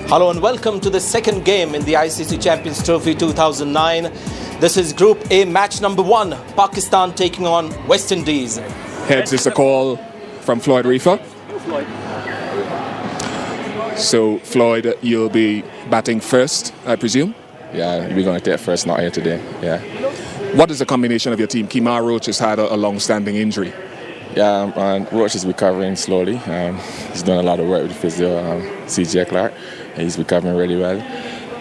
Hello and welcome to the second game in the ICC Champions Trophy 2009. This is Group A match number 1, Pakistan taking on West Indies. Heads is a call from Floyd Reefer. So Floyd, you'll be batting first, I presume? Yeah, we're going to take first, not here today. Yeah. What is the combination of your team? Kemar Roach has had a long-standing injury. Yeah, Roach is recovering slowly. He's done a lot of work with physio, CJ Clark. He's recovering really well.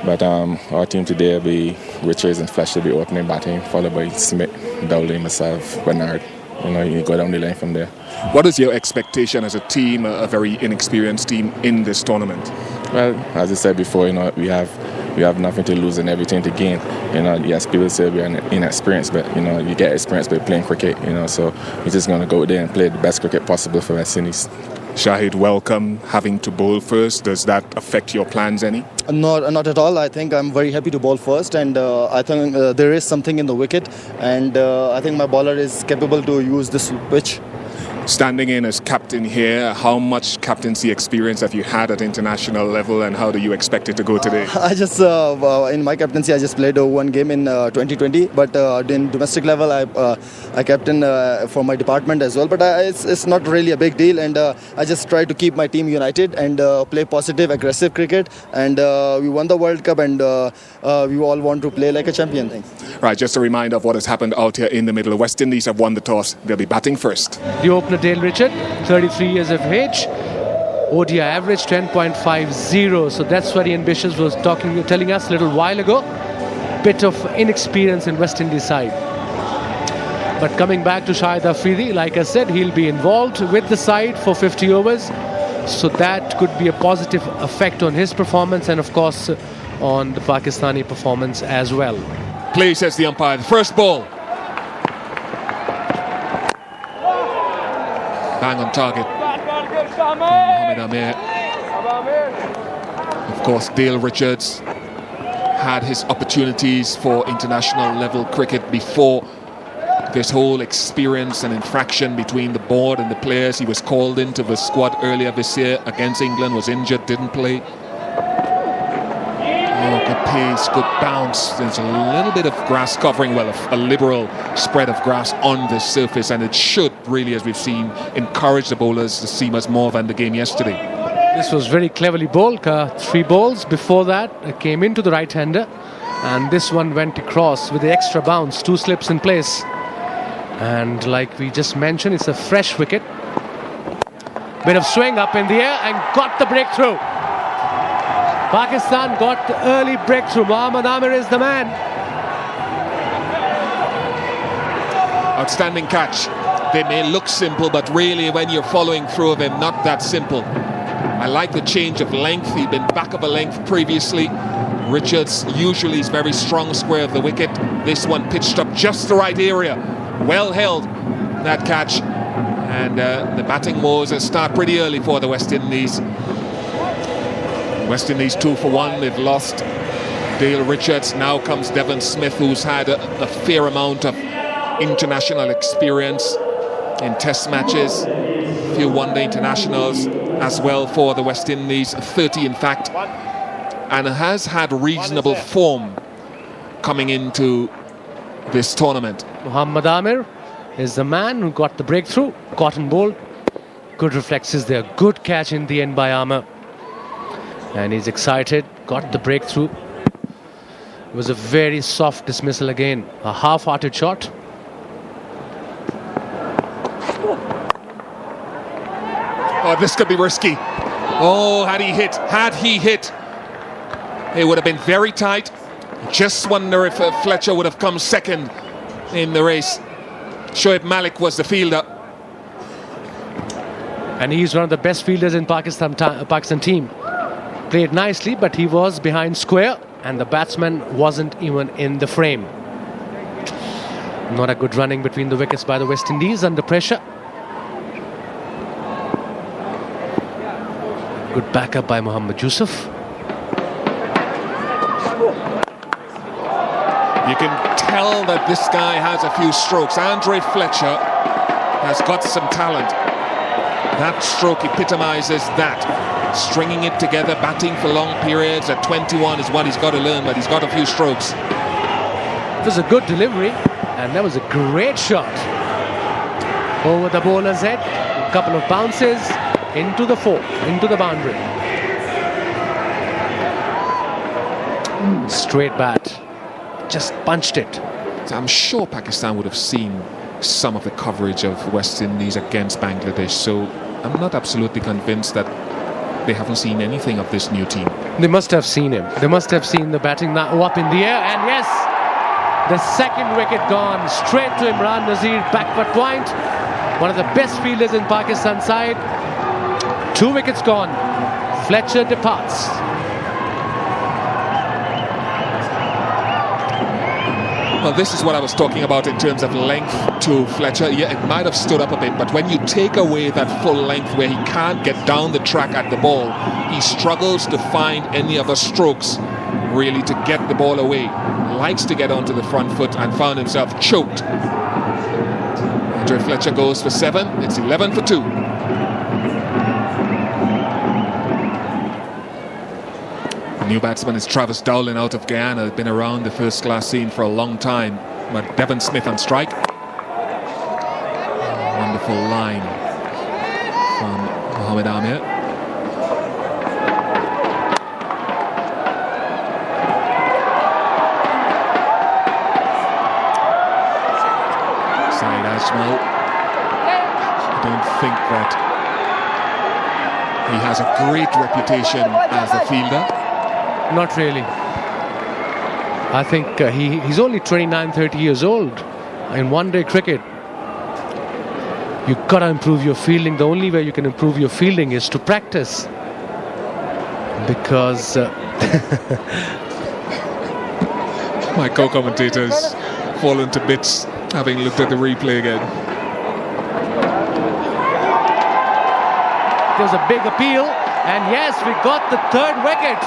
But our team today will be Richards and Fletcher will be opening batting, followed by Smith, Dowling, myself, Bernard. You go down the line from there. What is your expectation as a team, a very inexperienced team in this tournament? Well, as I said before, we have nothing to lose and everything to gain. Yes, people say we're inexperienced, but you get experience by playing cricket. So we're just going to go there and play the best cricket possible for West Indies. Shahid, welcome. Having to bowl first, does that affect your plans any? Not at all. I think I'm very happy to bowl first, and I think there is something in the wicket, and I think my bowler is capable to use this pitch. Standing in as captain here, how much captaincy experience have you had at international level, and how do you expect it to go today? I just, in my captaincy, I just played one game in 2020, but in domestic level, I captain for my department as well. But it's not really a big deal, and I just try to keep my team united and play positive, aggressive cricket. And we won the World Cup, and we all want to play like a champion thing. Right, just a reminder of what has happened out here in the middle. The West Indies have won the toss. They'll be batting first. The opener Dale Richard, 33 years of age, ODI average 10.50, so that's what Ian Bishop was telling us a little while ago. Bit of inexperience in West Indies side. But coming back to Shahid Afridi, like I said, he'll be involved with the side for 50 overs, so that could be a positive effect on his performance and of course on the Pakistani performance as well. Play, says the umpire. The first ball. Bang on target. Mohamed Amir. Of course, Dale Richards had his opportunities for international level cricket before this whole experience and infraction between the board and the players. He was called into the squad earlier this year against England, was injured, didn't play. Oh, good pace, good bounce. There's a little bit of grass covering, well, a liberal spread of grass on the surface, and it should really, as we've seen, encourage the bowlers, the seamers, more than the game yesterday. This was very cleverly bowled. 3 balls before that came into the right-hander, and this one went across with the extra bounce, 2 slips in place. And like we just mentioned, it's a fresh wicket. Bit of swing up in the air and got the breakthrough. Pakistan got the early breakthrough. Mohamed Amir is the man. Outstanding catch. They may look simple, but really when you're following through of them, not that simple. I like the change of length. He'd been back of a length previously. Richards usually is very strong square of the wicket. This one pitched up just the right area. Well held, that catch. And the batting woes start pretty early for the West Indies. West Indies 2 for 1. They've lost Dale Richards. Now comes Devon Smith, who's had a fair amount of international experience in test matches, a few one-day internationals as well for the West Indies, 30 in fact, and has had reasonable form coming into this tournament. Mohamed Amir is the man who got the breakthrough. Cotton ball, good reflexes there, good catch in the end by Amir. And he's excited, got the breakthrough. It was a very soft dismissal again, a half-hearted shot. Oh, this could be risky. Oh, had he hit, it would have been very tight. Just wonder if Fletcher would have come second in the race. Shoaib Malik was the fielder. And he's one of the best fielders in Pakistan team. Played nicely, but he was behind square and the batsman wasn't even in the frame. Not a good running between the wickets by the West Indies under pressure. Good backup by Mohammad Yusuf. You can tell that this guy has a few strokes. Andre Fletcher has got some talent. That stroke epitomizes that. stringing it together, batting for long periods at 21 is what he's got to learn, but he's got a few strokes. It was a good delivery, and that was a great shot. Over the bowler's head, a couple of bounces, into the four, into the boundary. Straight bat, just punched it. I'm sure Pakistan would have seen some of the coverage of West Indies against Bangladesh, so I'm not absolutely convinced that they haven't seen anything of this new team. They must have seen him. They must have seen the batting now up in the air, and yes, the second wicket gone straight to Imran Nazir, backward point. One of the best fielders in Pakistan side. 2 wickets gone. Fletcher departs. Well, this is what I was talking about in terms of length to Fletcher. Yeah, it might have stood up a bit, but when you take away that full length where he can't get down the track at the ball, he struggles to find any other strokes really to get the ball away. Likes to get onto the front foot and found himself choked. Andre Fletcher goes for 7. It's 11 for 2. New batsman is Travis Dowling out of Guyana. Been around the first class scene for a long time. But Devon Smith on strike. Wonderful line from Mohamed Amir. Saeed Ajmal. I don't think that he has a great reputation as a fielder. Not really. I think he's only 29, 30 years old. In one-day cricket, you've got to improve your fielding. The only way you can improve your fielding is to practice. Because... My co-commentators fallen to bits having looked at the replay again. There's a big appeal. And yes, we got the 3rd wicket.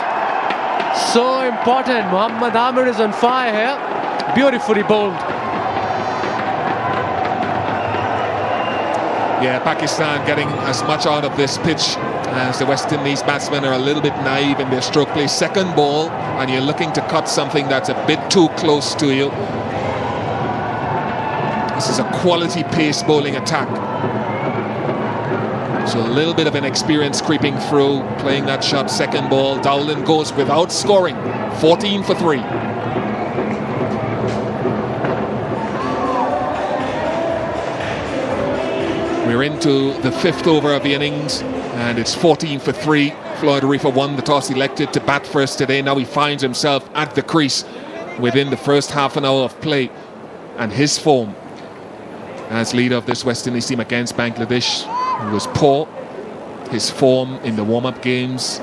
So important. Mohammad Amir is on fire here. Beautifully bowled. Yeah, Pakistan getting as much out of this pitch as the West Indies batsmen are a little bit naive in their stroke play. Second ball, and you're looking to cut something that's a bit too close to you. This is a quality pace bowling attack. So a little bit of an experience creeping through, playing that shot. Second ball, Dowling goes without scoring. 14 for 3. We're into the 5th over of the innings, and it's 14 for 3. Floyd Arifa won the toss, elected to bat first today. Now he finds himself at the crease within the first half an hour of play. And his form as leader of this West Indies team against Bangladesh was poor. His form in the warm-up games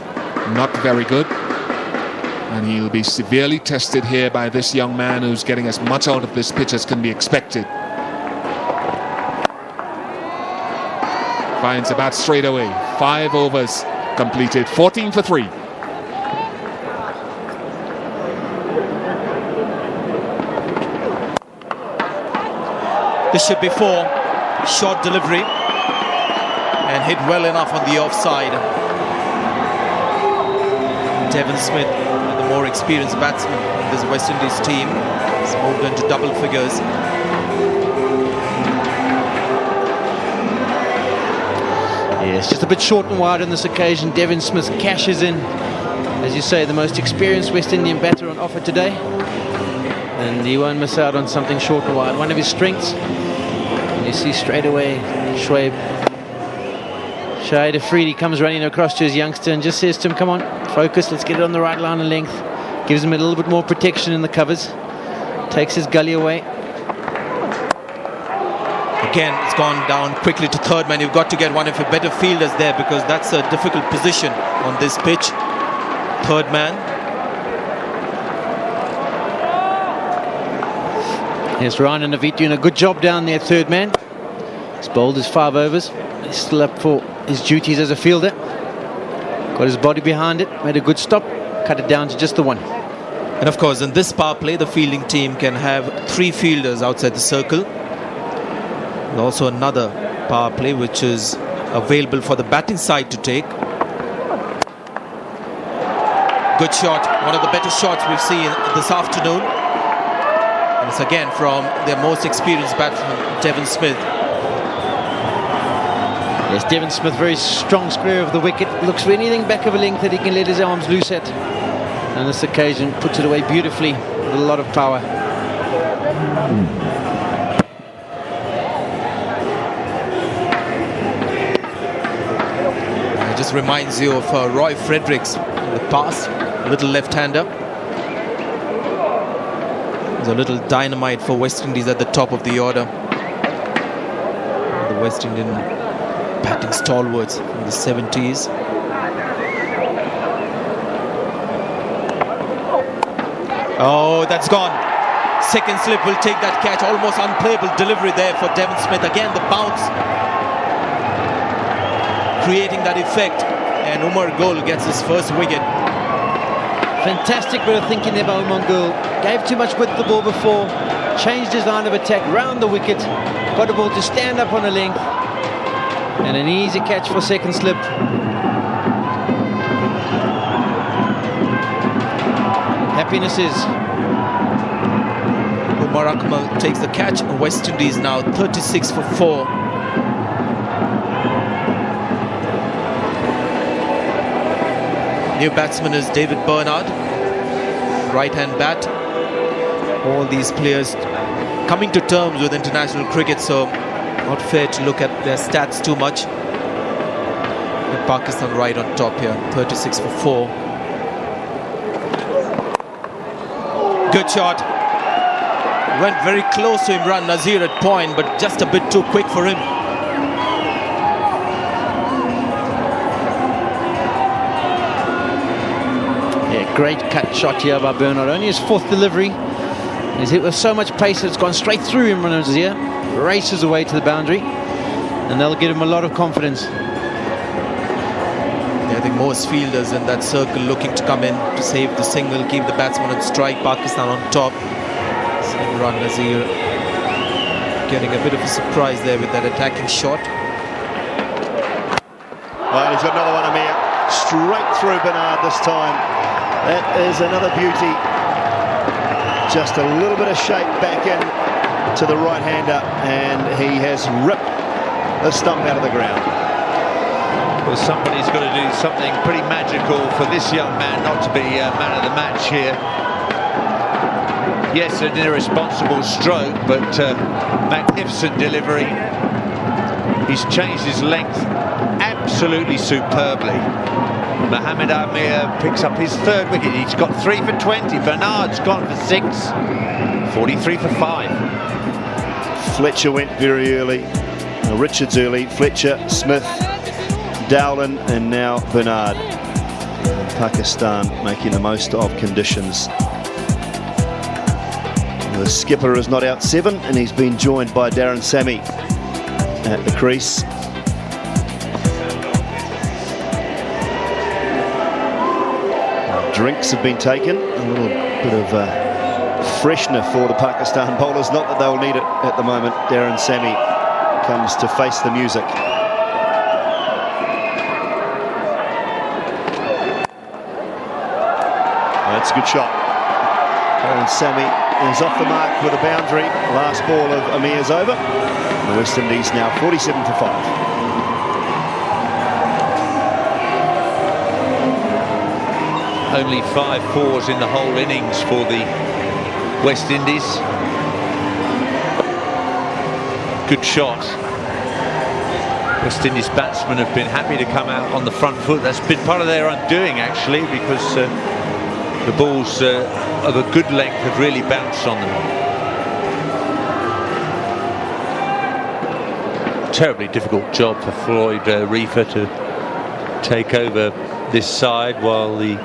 not very good, and he'll be severely tested here by this young man who's getting as much out of this pitch as can be expected. Finds the bat straight away. 5 overs completed. 14 for 3. This should be 4. Short delivery. And hit well enough on the offside. Devon Smith, the more experienced batsman in this West Indies team, has moved into double figures. Yes, just a bit short and wide on this occasion. Devon Smith cashes in, as you say, the most experienced West Indian batter on offer today. And he won't miss out on something short and wide. One of his strengths. And you see straight away Shahid Afridi comes running across to his youngster and just says to him, come on, focus, let's get it on the right line of length. Gives him a little bit more protection in the covers. Takes his gully away. Again, it's gone down quickly to 3rd man. You've got to get one of your better fielders there, because that's a difficult position on this pitch. 3rd man. Yes, Ryan and Naveed doing a good job down there, 3rd man. He's bowled his 5 overs. He's still up for his duties as a fielder. Got his body behind it, made a good stop, cut it down to just the 1. And of course, in this power play, the fielding team can have 3 fielders outside the circle. There's also another power play which is available for the batting side to take. Good shot, one of the better shots we've seen this afternoon. And it's again from their most experienced batsman, Devon Smith. Yes, Devon Smith, very strong square of the wicket. Looks for anything back of a length that he can let his arms loose at. And on this occasion, puts it away beautifully with a lot of power. It just reminds you of Roy Fredericks in the past, a little left-hander. There's a little dynamite for West Indies at the top of the order. The West Indian batting stalwarts from the 70s. Oh, that's gone. Second slip will take that catch. Almost unplayable delivery there for Devon Smith. Again, the bounce creating that effect. And Umar Gul gets his first wicket. Fantastic bit of thinking there by Umar Gul. Gave too much width the ball before. Changed his line of attack round the wicket. Got the ball to stand up on a length. And an easy catch for second slip. Happiness is. Umar Akmal takes the catch. West Indies now 36 for 4. New batsman is David Bernard, right-hand bat. All these players coming to terms with international cricket, so not fair to look at their stats too much. But Pakistan right on top here, 36 for 4. Good shot. Went very close to Imran Nazir at point, but just a bit too quick for him. Yeah, great cut shot here by Bernard. Only his fourth delivery. He's hit with so much pace that it's gone straight through Imran Nazir. Races away to the boundary, and that'll give him a lot of confidence. Yeah, I think most fielders in that circle looking to come in to save the single, keep the batsman on strike. Pakistan on top. Imran Nazir getting a bit of a surprise there with that attacking shot. Well, he's got another one, Amir. Straight through Bernard this time. That is another beauty. Just a little bit of shape back in to the right-hander, and he has ripped the stump out of the ground. Well, somebody's got to do something pretty magical for this young man not to be man of the match here. Yes, an irresponsible stroke, but magnificent delivery. He's changed his length absolutely superbly. Mohamed Amir picks up his third wicket. He's got 3 for 20. Bernard's gone for 6. 43 for 5. Fletcher went very early. Richards early. Fletcher, Smith, Dowland, and now Bernard. Pakistan making the most of conditions. The skipper is not out 7, and he's been joined by Darren Sammy at the crease. Drinks have been taken, a little bit of freshener for the Pakistan bowlers, not that they'll need it at the moment. Darren Sammy comes to face the music. That's a good shot. Darren Sammy is off the mark with a boundary. Last ball of Amir's over. The West Indies now 47 for 5. Only 5 fours in the whole innings for the West Indies. Good shot. West Indies batsmen have been happy to come out on the front foot. That's been part of their undoing, actually, because the balls of a good length have really bounced on them. Terribly difficult job for Floyd Reefer to take over this side while the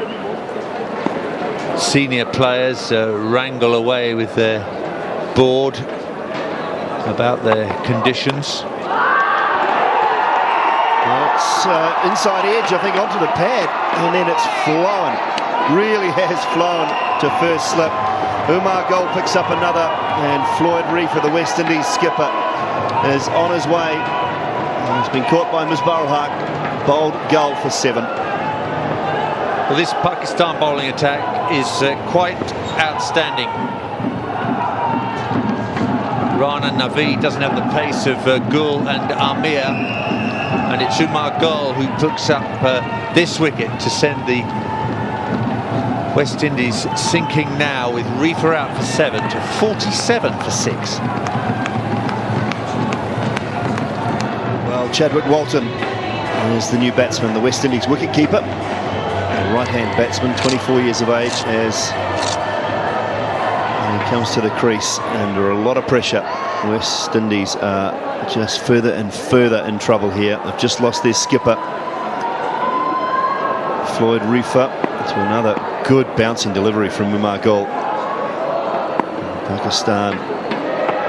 senior players wrangle away with their board about their conditions. Well, it's inside edge, I think, onto the pad, and then it's flown. Really has flown to first slip. Umar Gul picks up another, and Floyd Reefer, the West Indies skipper, is on his way. He's been caught by Misbah-ul-Haq, bowled Gul for 7. Well, this Pakistan bowling attack is quite outstanding. Rana Naveed doesn't have the pace of Gul and Amir, and it's Umar Gul who picks up this wicket to send the West Indies sinking now, with Reefer out for 7 to 47 for 6. Well, Chadwick Walton is the new batsman, the West Indies wicketkeeper. A right-hand batsman, 24 years of age, as he comes to the crease under a lot of pressure. West Indies are just further and further in trouble here. They've just lost their skipper, Floyd Reefer, to another good bouncing delivery from Umar Gul. Pakistan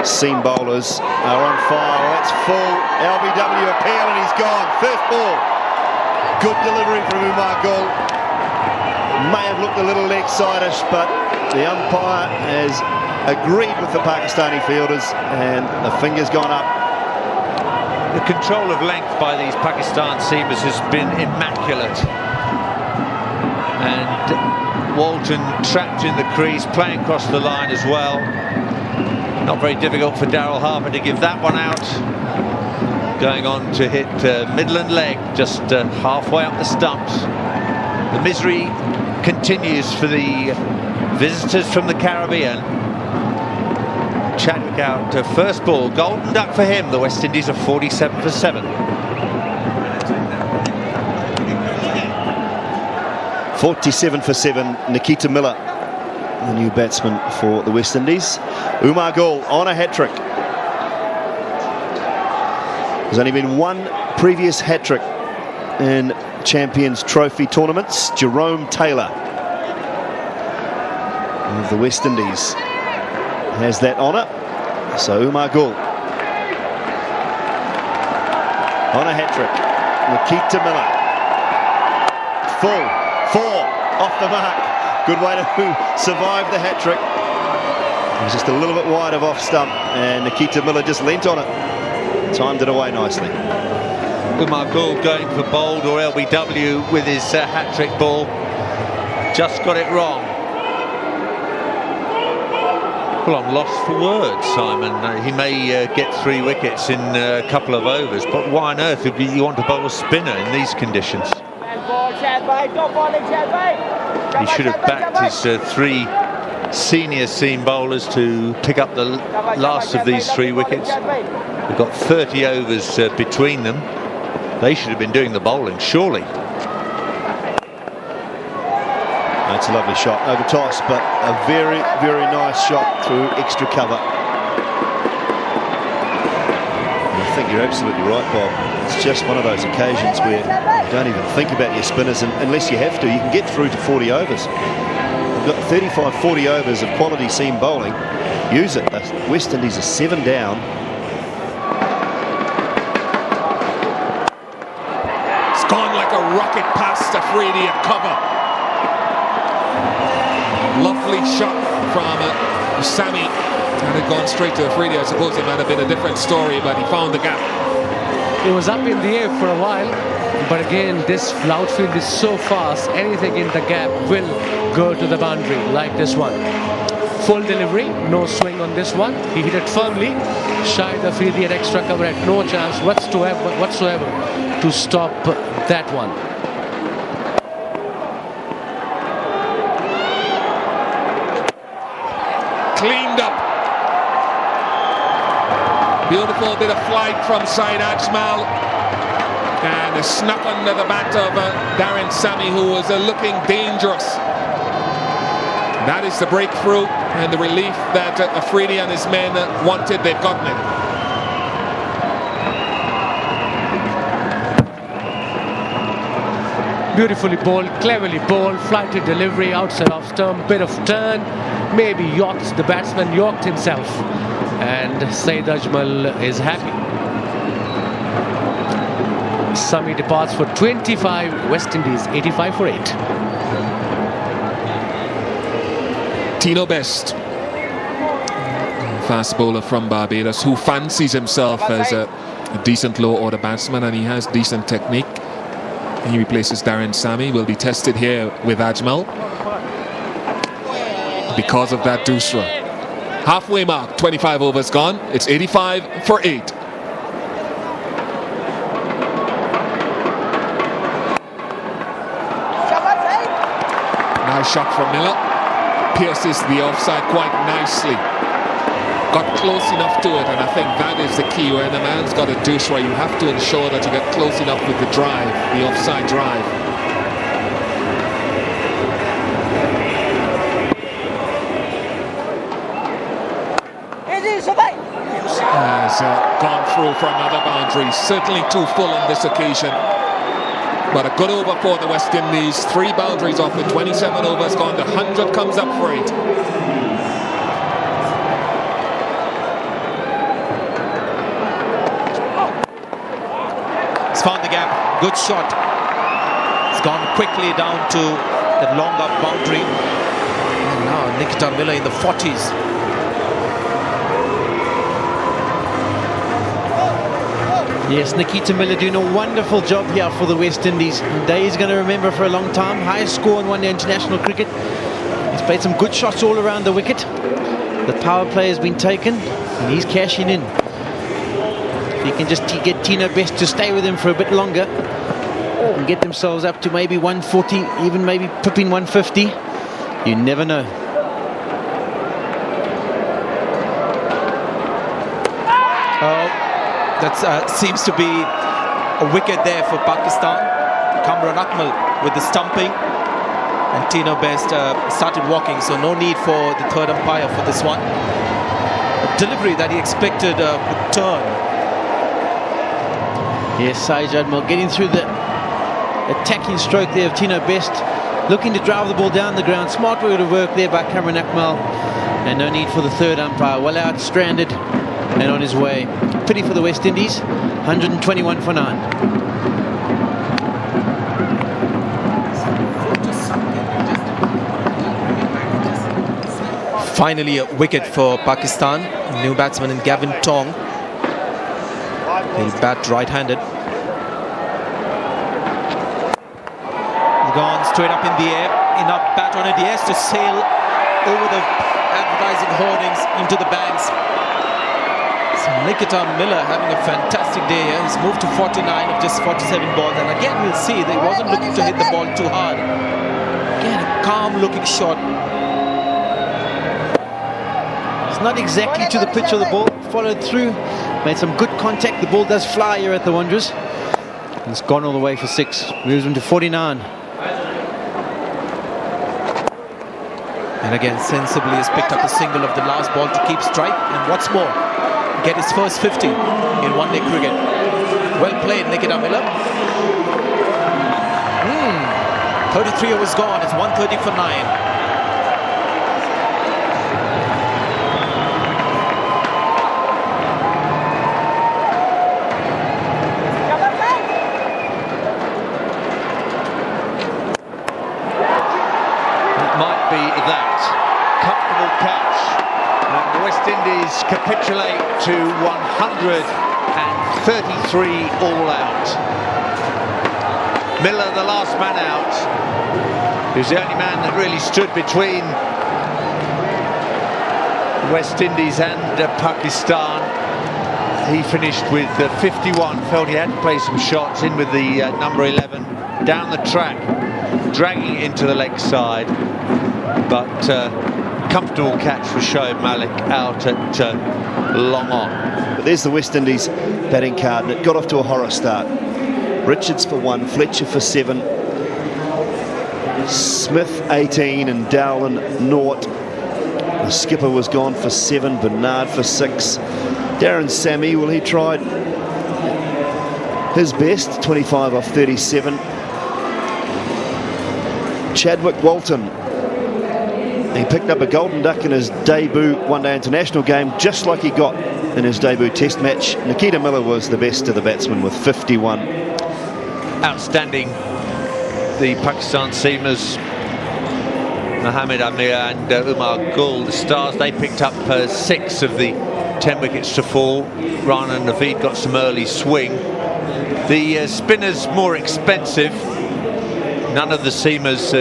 seam bowlers are on fire. That's full. LBW appeal and he's gone. First ball. Good delivery from Umar Gul. May have looked a little leg-sideish, but the umpire has agreed with the Pakistani fielders and the finger's gone up. The control of length by these Pakistan seamers has been immaculate. And Walton trapped in the crease, playing across the line as well. Not very difficult for Daryl Harper to give that one out. Going on to hit Midland leg, just halfway up the stumps. The misery continues for the visitors from the Caribbean. Chadwick out to first ball, golden duck for him. The West Indies are 47 for 7. 47 for 7, Nikita Miller, the new batsman for the West Indies. Umar Gul on a hat-trick. There's only been one previous hat-trick in Champions Trophy tournaments. Jerome Taylor of the West Indies has that honour. So Umar Gul on a hat-trick. Nikita Miller, full. 4 off the mark. Good way to survive the hat-trick. It was just a little bit wide of off stump, and Nikita Miller just leant on it. Timed it away nicely. Umar Gul going for bowled or LBW with his hat-trick ball. Just got it wrong. Well, I'm lost for words, Simon. He may get 3 wickets in a couple of overs, but why on earth would you want to bowl a spinner in these conditions? He should have backed his 3 senior seam bowlers to pick up the last of these 3 wickets. We've got 30 overs between them. They should have been doing the bowling, surely. That's a lovely shot over toss, but a very, very nice shot through extra cover. I think you're absolutely right, Bob. It's just one of those occasions where you don't even think about your spinners, and unless you have to. You can get through to 40 overs. You've got 35, 40 overs of quality seam bowling. Use it. The West Indies are 7 down. It's gone like a rocket past Afridi at cover. Lovely shot from Sammy. And had gone straight to Afridi. I suppose it might have been a different story, but he found the gap. It was up in the air for a while, but again, this outfield is so fast, anything in the gap will go to the boundary, like this one. Full delivery, no swing on this one. He hit it firmly. Shahid Afridi at extra cover had no chance whatsoever to stop that one. Cleaned up. Beautiful bit of flight from Saeed Ajmal, and a snuck under the bat of Darren Sammy, who was looking dangerous. That is the breakthrough and the relief that Afridi and his men wanted. They've gotten it. Beautifully bowled, cleverly bowled, flighted delivery, outside off stump, bit of turn, maybe yorked, the batsman yorked himself. And Saeed Ajmal is happy. Sami departs for 25, West Indies 85 for 8. Tino Best, fast bowler from Barbados, who fancies himself as a decent low order batsman, and he has decent technique. He replaces Darren Sammy, will be tested here with Ajmal because of that Dusra. Halfway mark, 25 overs gone. It's 85 for 8. Nice shot from Miller. Pierces the offside quite nicely. Got close enough to it, and I think that is the key. Where the man's got a Dusra, you have to ensure that you get close enough with the drive, the offside drive. Has gone through for another boundary. Certainly too full on this occasion. But a good over for the West Indies. 3 boundaries off the 27 overs gone. The 100 comes up for it. He's found the gap. Good shot. It's gone quickly down to that long up boundary. And now Nikita Miller in the 40s. Yes, Nikita Miller doing a wonderful job here for the West Indies. A day he's going to remember for a long time. Highest score in one-day international cricket. He's played some good shots all around the wicket. The power play has been taken, and he's cashing in. If he can just get Tino Best to stay with him for a bit longer and get themselves up to maybe 140, even maybe pipping 150, you never know. That seems to be a wicket there for Pakistan. Kamran Akmal with the stumping, and Tino Best started walking, so no need for the third umpire for this one. A delivery that he expected would turn. Yes, Saeed Ajmal getting through the attacking stroke there of Tino Best, looking to drive the ball down the ground. Smart bit of work there by Kamran Akmal, and no need for the third umpire. Well out, stranded, and on his way. Pity for the West Indies. 121 for 9. Finally a wicket for Pakistan. New batsman in Gavin Tong. He'll bat right-handed. Gone straight up in the air. Enough bat on it, yes, to sail over the advertising hoardings into the banks. So Nikita Miller having a fantastic day here. He's moved to 49 of just 47 balls, and again we'll see that he wasn't looking to hit the ball too hard. Again, a calm looking shot. It's not exactly to the pitch of the ball. Followed through, made some good contact. The ball does fly here at the Wanderers. And it's gone all the way for 6. Moves him to 49. And again, sensibly has picked up a single of the last ball to keep strike, and what's more, get his first 50 in one-day cricket. Well played, Nikita Miller. 33 overs gone. It's 130 for 9. Capitulate to 133 all out. Miller, the last man out, who's the only man that really stood between West Indies and Pakistan. He finished with 51, felt he had to play some shots in with the number 11 down the track, dragging it into the leg side, but comfortable catch for Shoaib Malik out at long on. But there's the West Indies batting card, and it got off to a horror start. Richards for 1, Fletcher for 7, Smith 18 and Dowland 0. The skipper was gone for 7, Bernard for 6. Darren Sammy, well, he tried his best, 25 off 37. Chadwick Walton, he picked up a golden duck in his debut one-day international game, just like he got in his debut test match. Nikita Miller was the best of the batsmen with 51. Outstanding. The Pakistan seamers, Mohammad Amir and Umar Gul, the stars, they picked up 6 of the 10 wickets to fall. Rana Naveed got some early swing. The spinners more expensive. None of the seamers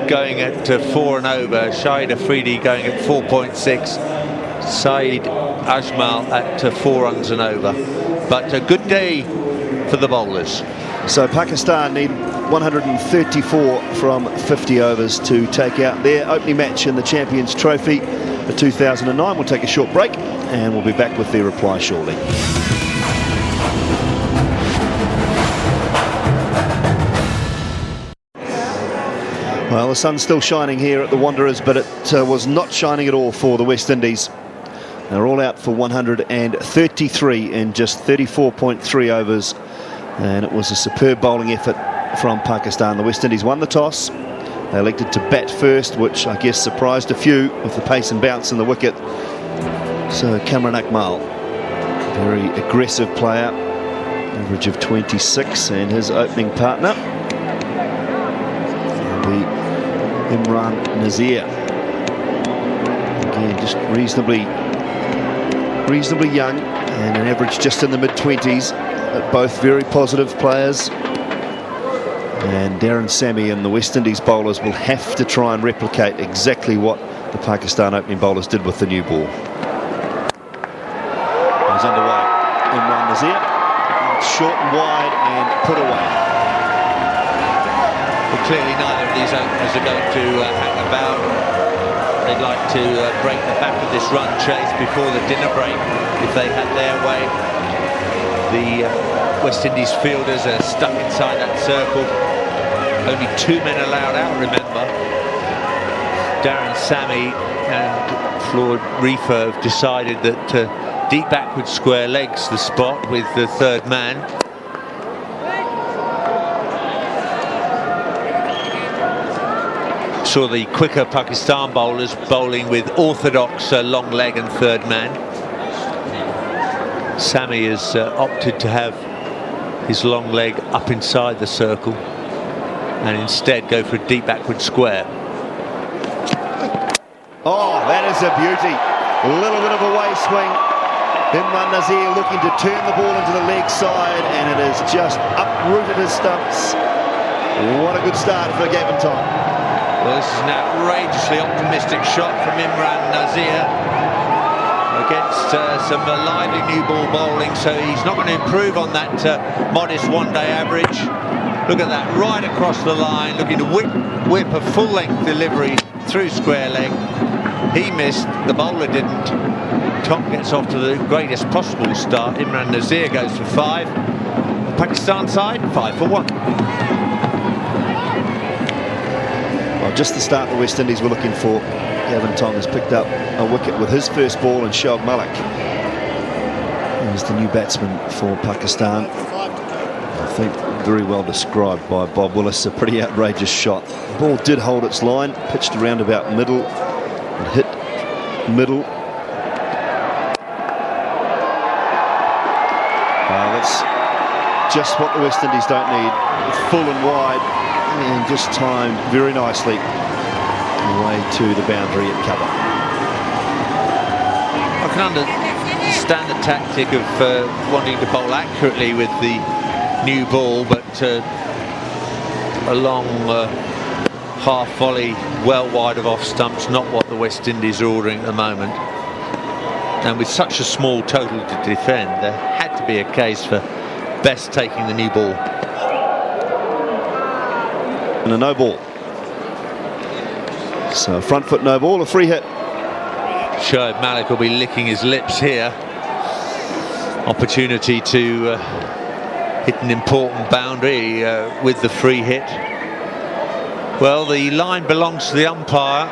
going at 4 and over. Shahid Afridi going at 4.6. Saeed Ajmal at 4 runs and over. But a good day for the bowlers. So Pakistan need 134 from 50 overs to take out their opening match in the Champions Trophy for 2009. We'll take a short break and we'll be back with their reply shortly. Well, the sun's still shining here at the Wanderers, but it was not shining at all for the West Indies. They're all out for 133 in just 34.3 overs, and it was a superb bowling effort from Pakistan. The West Indies won the toss. They elected to bat first, which I guess surprised a few with the pace and bounce in the wicket. So Kamran Akmal, very aggressive player, average of 26, and his opening partner will be Imran Nazir. Again, just reasonably young and an average just in the mid-20s, but both very positive players. And Darren Sammy and the West Indies bowlers will have to try and replicate exactly what the Pakistan opening bowlers did with the new ball. Goes underway. Imran Nazir, short and wide and put away. Well, clearly neither of these openers are going to hang about. They'd like to break the back of this run chase before the dinner break if they had their way. The West Indies fielders are stuck inside that circle. Only 2 men allowed out, remember. Darren Sammy and Floyd Reefer have decided that deep backward square legs the spot with the third man. Saw the quicker Pakistan bowlers bowling with orthodox long leg and third man. Sammy has opted to have his long leg up inside the circle and instead go for a deep backward square. Oh, that is a beauty. A little bit of a way swing. Imran Nazir looking to turn the ball into the leg side, and it has just uprooted his stumps. What a good start for Gavin Tom. Well, this is an outrageously optimistic shot from Imran Nazir against some lively new ball bowling, so he's not going to improve on that modest one-day average. Look at that, right across the line, looking to whip a full-length delivery through square leg. He missed, the bowler didn't. Tom gets off to the greatest possible start. Imran Nazir goes for 5. Pakistan side, 5 for 1. Well, just the start the West Indies were looking for. Gavin Tom has picked up a wicket with his first ball, and Shoaib Malik is the new batsman for Pakistan. I think very well described by Bob Willis. A pretty outrageous shot. The ball did hold its line, pitched around about middle and hit middle. That's just what the West Indies don't need. Full and wide, and just timed very nicely away to the boundary at cover. I can understand the tactic of wanting to bowl accurately with the new ball, but a long half volley well wide of off stumps, not what the West Indies are ordering at the moment. And with such a small total to defend, there had to be a case for Best taking the new ball. And a no ball. So front foot no ball, a free hit. Shoaib Malik will be licking his lips here. Opportunity to hit an important boundary with the free hit. Well, the line belongs to the umpire.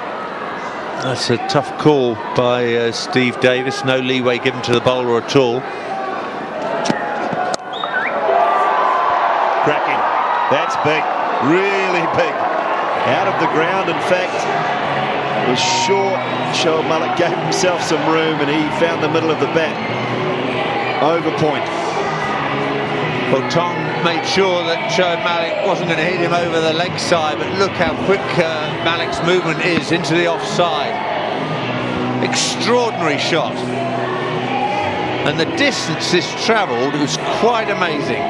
That's a tough call by Steve Davis. No leeway given to the bowler at all. Cracking. That's big. Really big. Out of the ground, in fact. Was short. Shoaib Malik gave himself some room and he found the middle of the bat. Over point. Well, Tom made sure that Shoaib Malik wasn't going to hit him over the leg side, but look how quick Malik's movement is into the offside. Extraordinary shot. And the distance this travelled was quite amazing.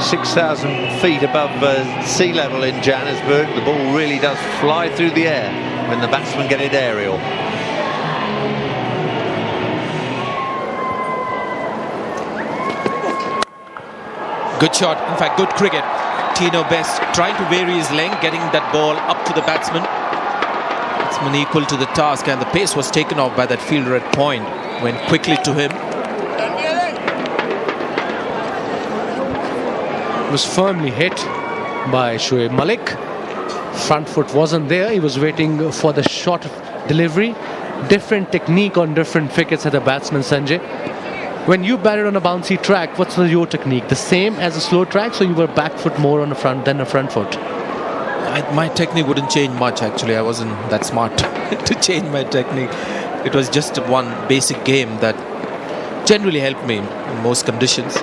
6,000 feet above sea level in Johannesburg. The ball really does fly through the air when the batsmen get it aerial. Good shot, in fact, good cricket. Tino Best trying to vary his length, getting that ball up to the batsman. Batsman equal to the task, and the pace was taken off by that fielder at point. Went quickly to him. Was firmly hit by Shoaib Malik. Front foot wasn't there. He was waiting for the short delivery. Different technique on different wickets at the batsman, Sanjay. When you batted on a bouncy track, what's your technique? The same as a slow track, so you were back foot more on the front than a front foot? My technique wouldn't change much, actually. I wasn't that smart to change my technique. It was just one basic game that generally helped me in most conditions.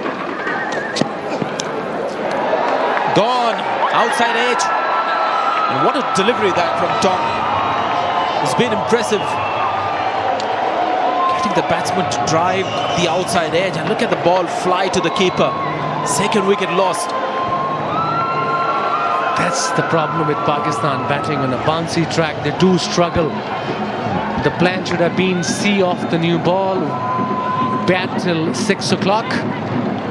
Gone, outside edge. And what a delivery that from Tom. It's been impressive. Getting the batsman to drive the outside edge, and look at the ball fly to the keeper. Second wicket lost. That's the problem with Pakistan batting on a bouncy track. They do struggle. The plan should have been see off the new ball, bat till 6 o'clock.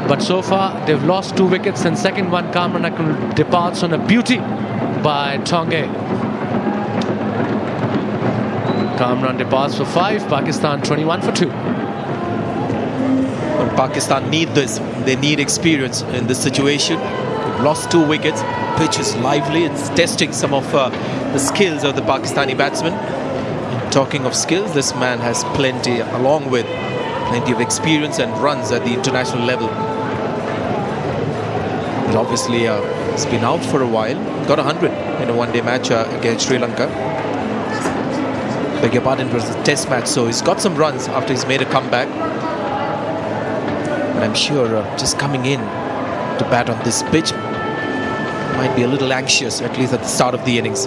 But so far, they've lost 2 wickets, and second one, Kamran Akmal departs on a beauty by Tonge. Kamran departs for 5, Pakistan 21 for 2. Well, Pakistan need this. They need experience in this situation. They've lost 2 wickets. Pitch is lively. It's testing some of the skills of the Pakistani batsmen. And talking of skills, this man has plenty, along with plenty of experience and runs at the international level. But obviously, he's been out for a while. Got 100 in a one-day match against Sri Lanka. Beg your pardon, it was a test match, so he's got some runs after he's made a comeback. And I'm sure just coming in to bat on this pitch might be a little anxious, at least at the start of the innings.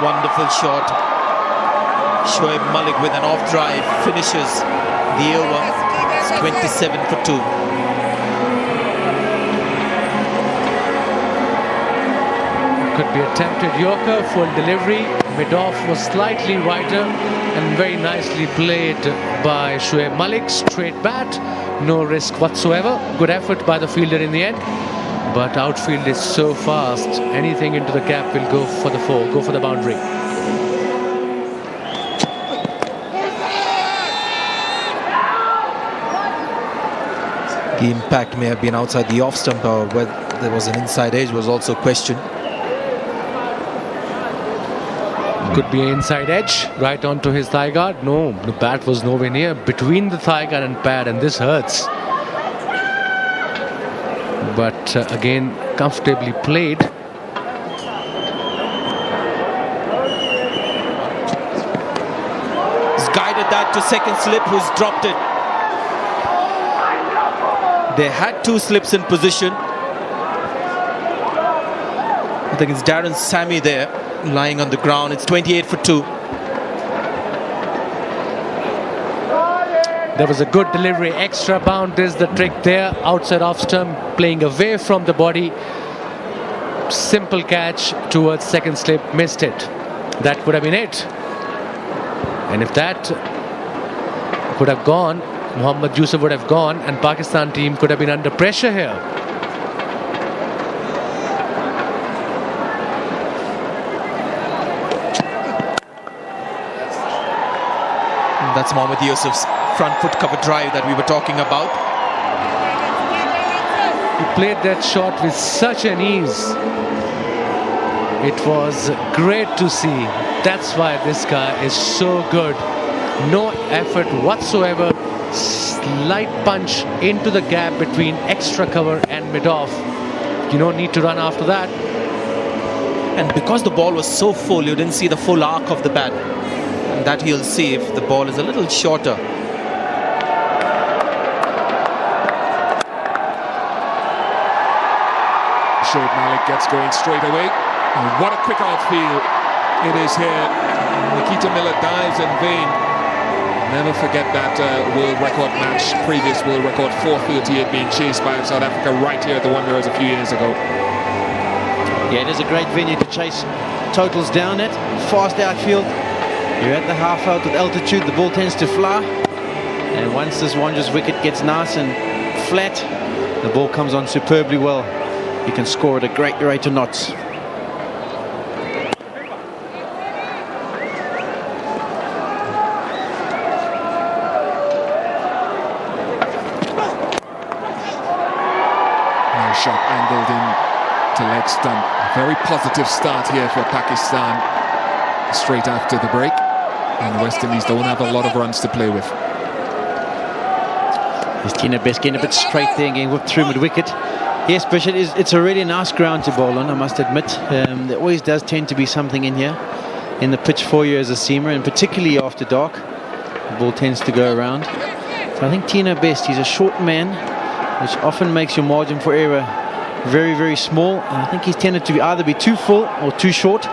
Wonderful shot. Shoaib Malik with an off drive finishes the over. It's 27 for 2. Could be attempted Yorker, full delivery. Mid-off was slightly wider and very nicely played by Shoaib Malik. Straight bat, no risk whatsoever. Good effort by the fielder in the end. But outfield is so fast, anything into the gap will go for the 4, go for the boundary. The impact may have been outside the off stump, or whether there was an inside edge was also questioned. Could be an inside edge, right onto his thigh guard. No, the bat was nowhere near. Between the thigh guard and pad, and this hurts. But again, comfortably played. He's guided that to second slip, who's dropped it. They had 2 slips in position. I think it's Darren Sammy there, lying on the ground. It's 28 for 2. There was a good delivery, extra bound is the trick there. Outside off stump, playing away from the body. Simple catch towards second slip, missed it. That would have been it. And if that could have gone, Mohammad Yusuf would have gone, and Pakistan team could have been under pressure here. That's Mohammad Yusuf's front foot cover drive that we were talking about. He played that shot with such an ease. It was great to see. That's why this guy is so good. No effort whatsoever. Slight punch into the gap between extra cover and mid-off. You don't need to run after that. And because the ball was so full, you didn't see the full arc of the bat. And that you'll see if the ball is a little shorter. Shoaib Malik gets going straight away. And what a quick outfield it is here Nikita Miller dives in vain. Never forget that world record match, previous world record, 4:38, being chased by South Africa right here at the Wanderers a few years ago. Yeah, it is a great venue to chase totals down at. Fast outfield. You're at the half out with altitude, the ball tends to fly. And once this Wanderers wicket gets nice and flat, the ball comes on superbly well. You can score at a great rate of knots. Nice shot angled in to leg stump. Very positive start here for Pakistan straight after the break. And the West Indies don't have a lot of runs to play with. Is Tina Best getting a bit straight there and getting whipped through mid-wicket. Yes, Bishop, it's a really nice ground to bowl on, I must admit. There always does tend to be something in here, in the pitch for you as a seamer, and particularly after dark. The ball tends to go around. So I think Tina Best, he's a short man, which often makes your margin for error very, very small. And I think he's tended to either be too full or too short,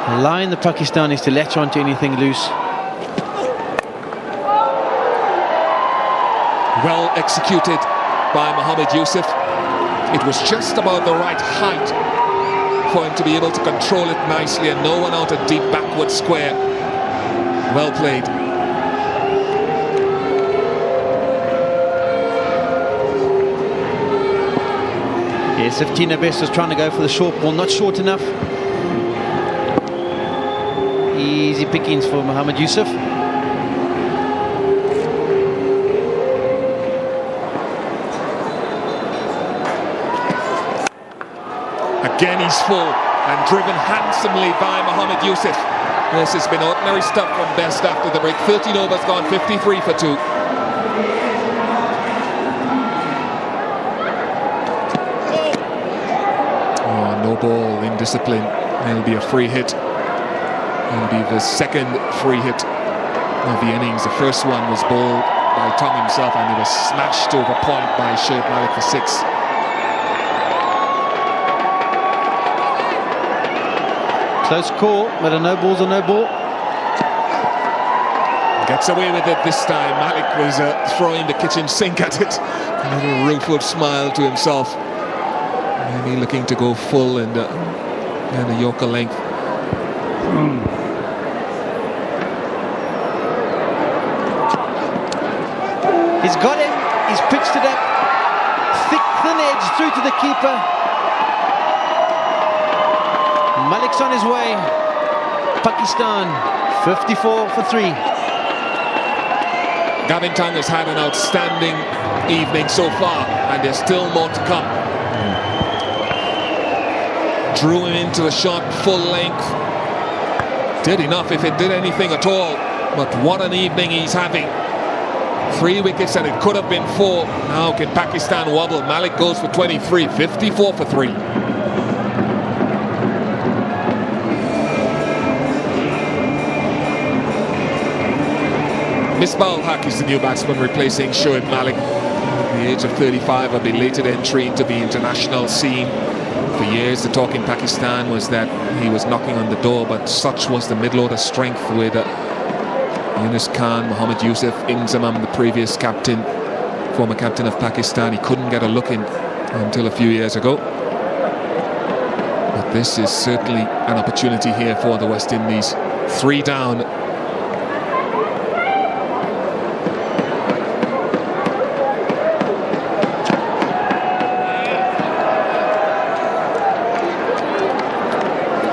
allowing the Pakistanis to latch onto anything loose. Well executed by Mohammad Yusuf. It was just about the right height for him to be able to control it nicely and no one out a deep backward square. Well played. Yes, if Tina Best was trying to go for the short ball, not short enough. Easy pickings for Mohammad Yusuf. Again he's full and driven handsomely by Mohammad Yusuf. This has been ordinary stuff from Best after the break. 13 overs gone, 53 for 2. Oh, no ball, indiscipline. It'll be a free hit. It'll be the second free hit of the innings. The first one was bowled by Tom himself and it was smashed over point by Shoaib Malik for 6. Close call, but a no ball's a no ball. Gets away with it this time. Malik was throwing the kitchen sink at it. A little rueful smile to himself. Maybe looking to go full and a Yorker length. He's got him. He's pitched it up. Thick, thin edge through to the keeper. Malik's on his way. Pakistan 54 for 3. Gavin Tang has had an outstanding evening so far and there's still more to come. Drew him into the shot full length. Did enough if it did anything at all. But what an evening he's having. 3 wickets and it could have been 4. Now can Pakistan wobble? Malik goes for 23. 54 for 3. Misbah Haq is the new batsman replacing Shoaib Malik. At the age of 35, a belated entry into the international scene. For years, the talk in Pakistan was that he was knocking on the door, but such was the middle-order strength with Yunus Khan, Mohammad Yusuf, Inzamam, the previous captain, former captain of Pakistan. He couldn't get a look in until a few years ago. But this is certainly an opportunity here for the West Indies. 3 down.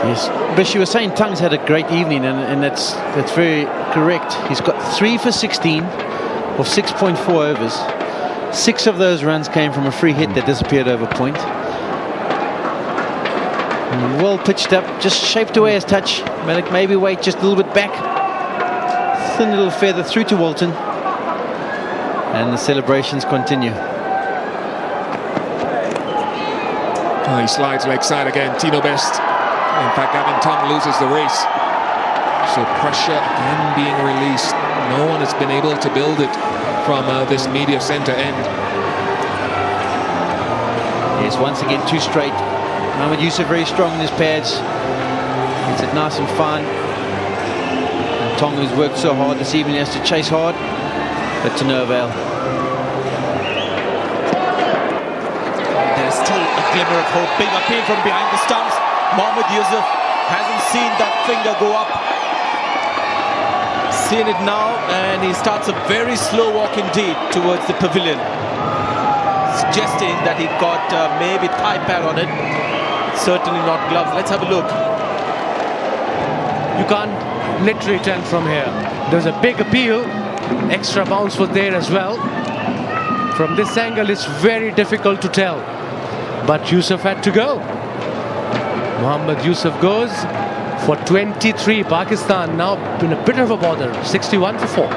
Yes, Bish, you were saying Tang's had a great evening, and that's very correct. He's got 3 for 16 of 6.4 overs. 6 of those runs came from a free hit that disappeared over point. Well pitched up, just shaped away his touch. Malik maybe wait just a little bit back. Thin little feather through to Walton. And the celebrations continue. Oh, he slides leg side again. Tino Best. In fact, Gavin Tong loses the race. So pressure again being released. No one has been able to build it from this media centre end. Yes, once again, 2 straight. Mohammad Yusuf very strong in his pads. Gets it nice and fine. Tong, who's worked so hard this evening, has to chase hard, but to no avail. There's still a glimmer of hope. Big appeal from behind the stumps. Mohammad Yusuf hasn't seen that finger go up. Seen it now, and he starts a very slow walk indeed towards the pavilion, suggesting that he got maybe thigh pad on it. Certainly not gloves. Let's have a look. You can't literally tell from here. There's a big appeal. Extra bounce was there as well. From this angle, it's very difficult to tell. But Yusuf had to go. Mohammad Yusuf goes for 23. Pakistan now in a bit of a bother. 61-4.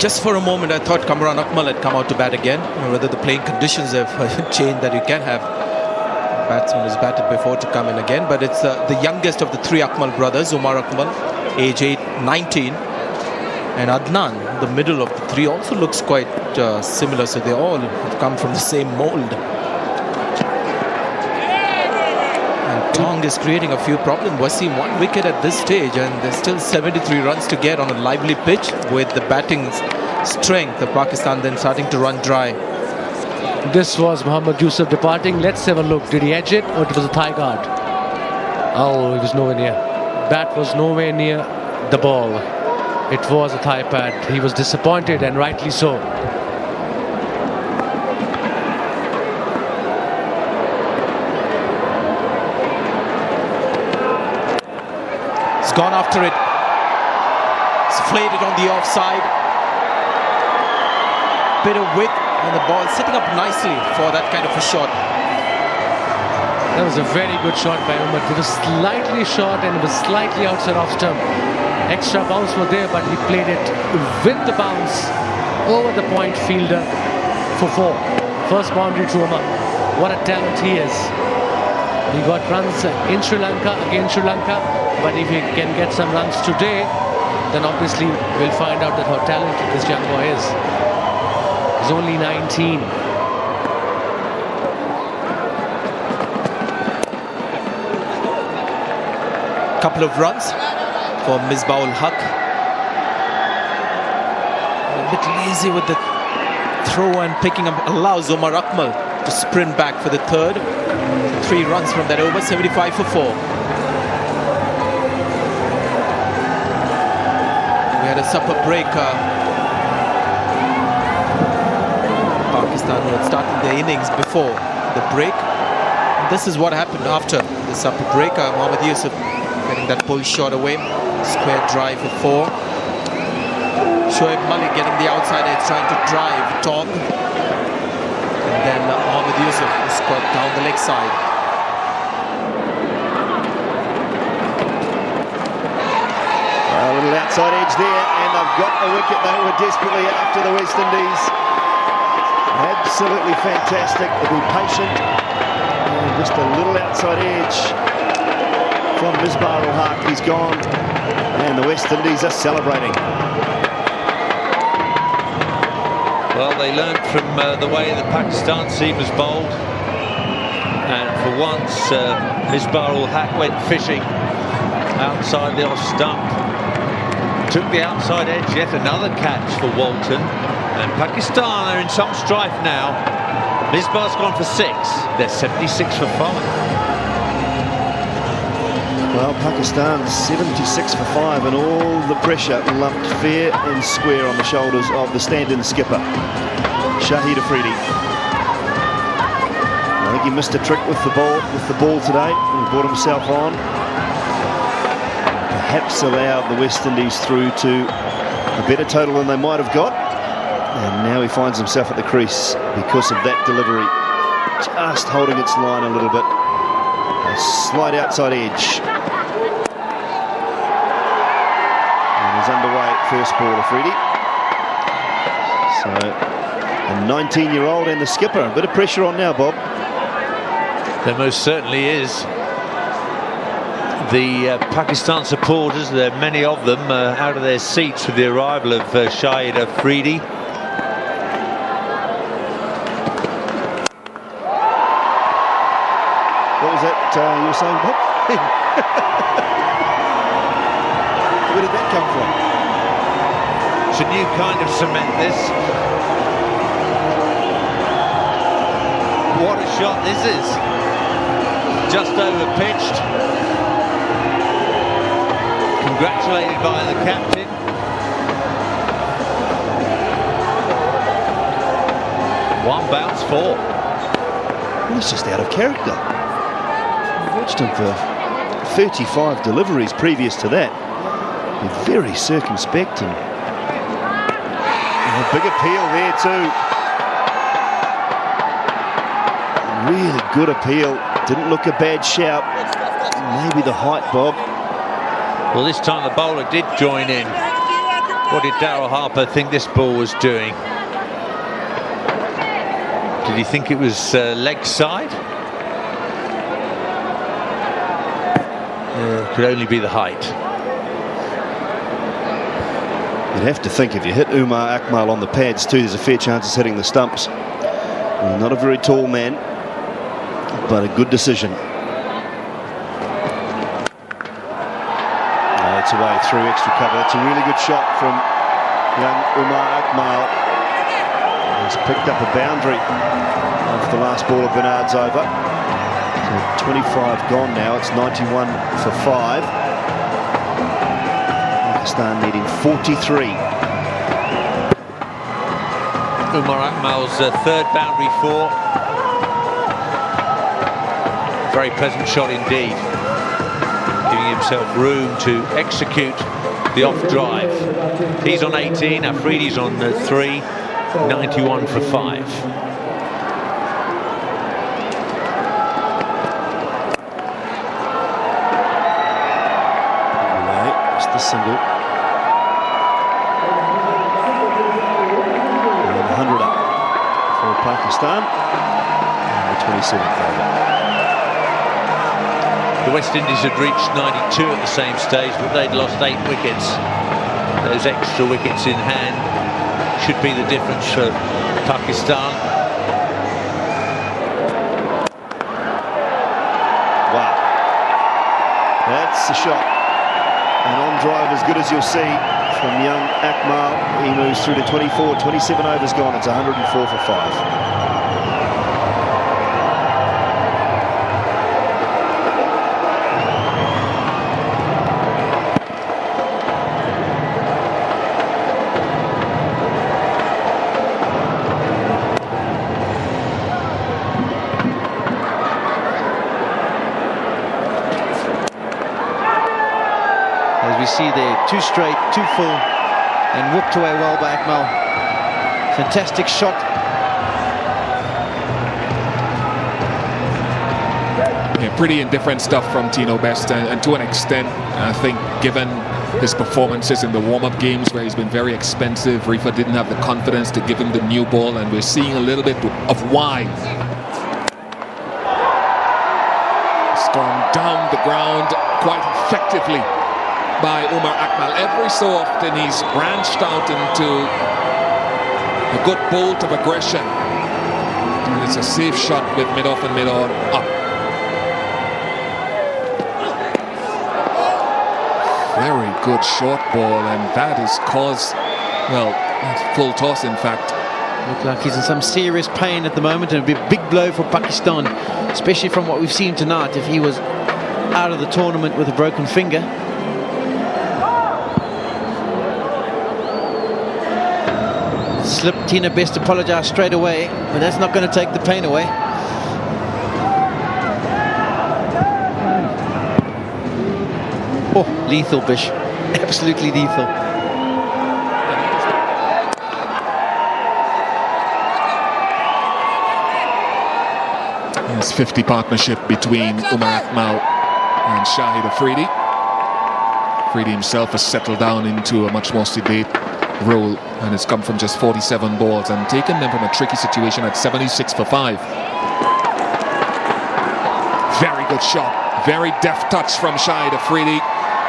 Just for a moment, I thought Kamran Akmal had come out to bat again. Whether the playing conditions have changed that you can have batsman who's batted before to come in again. But it's the youngest of the three Akmal brothers, Umar Akmal, age 19. And Adnan, the middle of the three, also looks quite similar. So they all have come from the same mould. And Tong is creating a few problems. Wasim, 1 wicket at this stage, and there's still 73 runs to get on a lively pitch with the batting strength of Pakistan then starting to run dry. This was Mohammad Yusuf departing. Let's have a look. Did he edge it, or it was a thigh guard? Oh, he was nowhere near. Bat was nowhere near the ball. It was a thigh pad. He was disappointed, and rightly so. He's gone after it. It's flayed it on the offside. Bit of width, and the ball sitting up nicely for that kind of a shot. That was a very good shot by Umar. It was slightly short and it was slightly outside off stump. Extra bounce was there, but he played it with the bounce over the point fielder for 4. First boundary to Umar. What a talent he is. He got runs in Sri Lanka, against Sri Lanka, but if he can get some runs today, then obviously we'll find out that how talented this young boy is. He's only 19. Couple of runs for Misbah-ul Haq. A bit lazy with the throw and picking up, allows Umar Akmal to sprint back for the third. 3 runs from that over, 75 for 4. We had a supper break. Pakistan had started their innings before the break. This is what happened after the supper break. Mohammad Yusuf getting that pull shot away. Square drive for 4. Shoaib Malik getting the outside edge, trying to drive Tong. And then Mohammad Yusuf is got down the leg side. A little outside edge there, and they've got the wicket they were desperately after, the West Indies. Absolutely fantastic. They'll be patient. And just a little outside edge from Misbah-ul Haq. He's gone, and the West Indies are celebrating. Well, they learned from the way the Pakistan team was bowled, and for once Misbah-ul Haq went fishing outside the off stump, took the outside edge. Yet another catch for Walton, and Pakistan are in some strife now. Misbah's gone for 6. They're 76 for 5. Well, Pakistan 76 for 5, and all the pressure lumped fair and square on the shoulders of the stand-in skipper, Shahid Afridi. I think he missed a trick with the ball today. He brought himself on. Perhaps allowed the West Indies through to a better total than they might have got. And now he finds himself at the crease because of that delivery. Just holding its line a little bit. A slight outside edge. Underway at first ball, Afridi. So a 19-year-old and the skipper. A bit of pressure on now, Bob. There most certainly is. The Pakistan supporters, there are many of them out of their seats with the arrival of Shahid Afridi. What was that you were saying, Bob? Where did that come from? It's a new kind of cement, this. What a shot this is. Just over pitched. Congratulated by the captain. One bounce, 4. Well, it's just out of character. I've watched him for 35 deliveries previous to that. They're very circumspect and a big appeal there too. Really good appeal. Didn't look a bad shout. Maybe the height, Bob. Well, this time the bowler did join in. What did Darryl Harper think this ball was doing? Did he think it was leg side? Could only be the height. You'd have to think if you hit Umar Akmal on the pads too, there's a fair chance of hitting the stumps. Well, not a very tall man, but a good decision. It's away through extra cover. It's a really good shot from young Umar Akmal. He's picked up a boundary off the last ball of Bernard's over. So 25 gone now. It's 91 for 5. Pakistan needing 43. Umar Akmal's third boundary 4. Very pleasant shot indeed. Giving himself room to execute the off drive. He's on 18, Afridi's on 3, 91 for 5. Just the single. And 100 up for Pakistan. And the 27th over. The West Indies had reached 92 at the same stage, but they'd lost 8 wickets. Those extra wickets in hand should be the difference for Pakistan. Wow. That's the shot. And on drive as good as you'll see from young Akmal. He moves through to 24, 27 overs gone. It's 104 for 5. See there, 2 straight, 2 full, and whipped away well by Akmal. Fantastic shot. Yeah, pretty indifferent stuff from Tino Best, and to an extent, I think, given his performances in the warm-up games where he's been very expensive, Reefer didn't have the confidence to give him the new ball, and we're seeing a little bit of why. It's gone down the ground quite effectively by Umar Akmal. Every so often he's branched out into a good bolt of aggression, and it's a safe shot with mid-off and mid-on up. Very good short ball, and that has caused, well, full toss in fact. Looks like he's in some serious pain at the moment, and it'd be a big blow for Pakistan, especially from what we've seen tonight if he was out of the tournament with a broken finger. Tina Best apologised straight away, but that's not going to take the pain away. Oh, lethal, Bish. Absolutely lethal. There's 50 partnership between Umar Akmal and Shahid Afridi. Afridi himself has settled down into a much more sedate role, and it's come from just 47 balls and taken them from a tricky situation at 76 for 5. Very good shot, very deft touch from Shahid Afridi,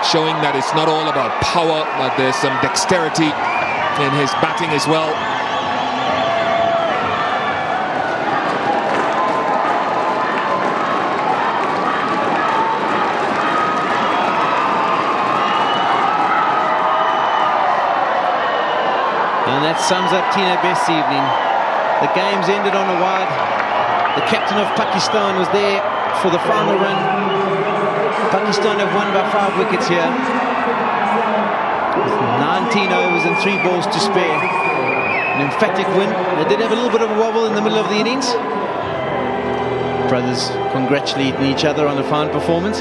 showing that it's not all about power, but there's some dexterity in his batting as well. that sums up Tino Best's evening. The game's ended on a wide. The captain of Pakistan was there for the final run. Pakistan have won by 5 wickets here. With 19 overs and 3 balls to spare. An emphatic win. They did have a little bit of a wobble in the middle of the innings. Brothers congratulating each other on a fine performance.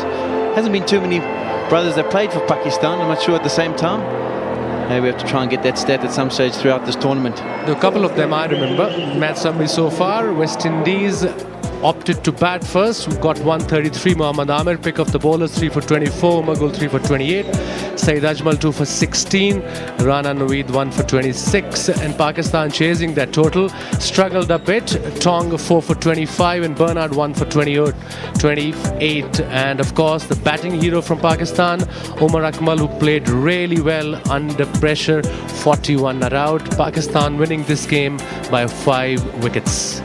Hasn't been too many brothers that played for Pakistan, I'm not sure at the same time. Maybe we have to try and get that stat at some stage throughout this tournament. A couple of them I remember. Match summary so far. West Indies opted to bat first. We've got 133. Mohammad Amir pick up the bowlers, 3 for 24. Magul 3 for 28. Saeed Ajmal 2 for 16. Rana Naveed 1 for 26. And Pakistan chasing that total struggled a bit. Tong 4 for 25 and Bernard 1 for 28. And of course the batting hero from Pakistan, Umar Akmal, who played really well under pressure. 41 not out. Pakistan winning this game by 5 wickets.